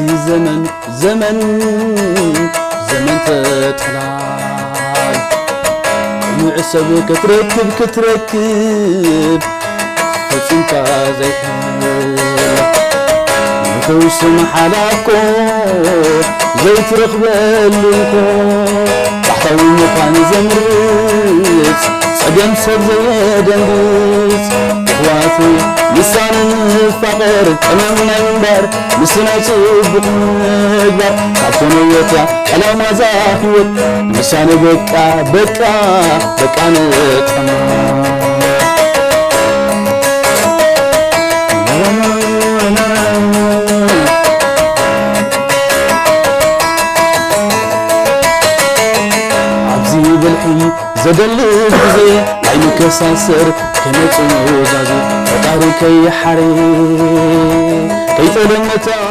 عبزي زمن تتحلال معسب كتركب فصنك زيتحل نكوس محلاكو زيت رخبلكو تحتوي مقان زمرس صدم صد زيدنس إخواتي لسان الفقر أمام المنبر لسنا صبق مجبر عطنيتا على مزاحوت لسان بكا نتحمل زدلك بزي عينك ساسر كنت موزازي فتاري كي حري كيف لمتا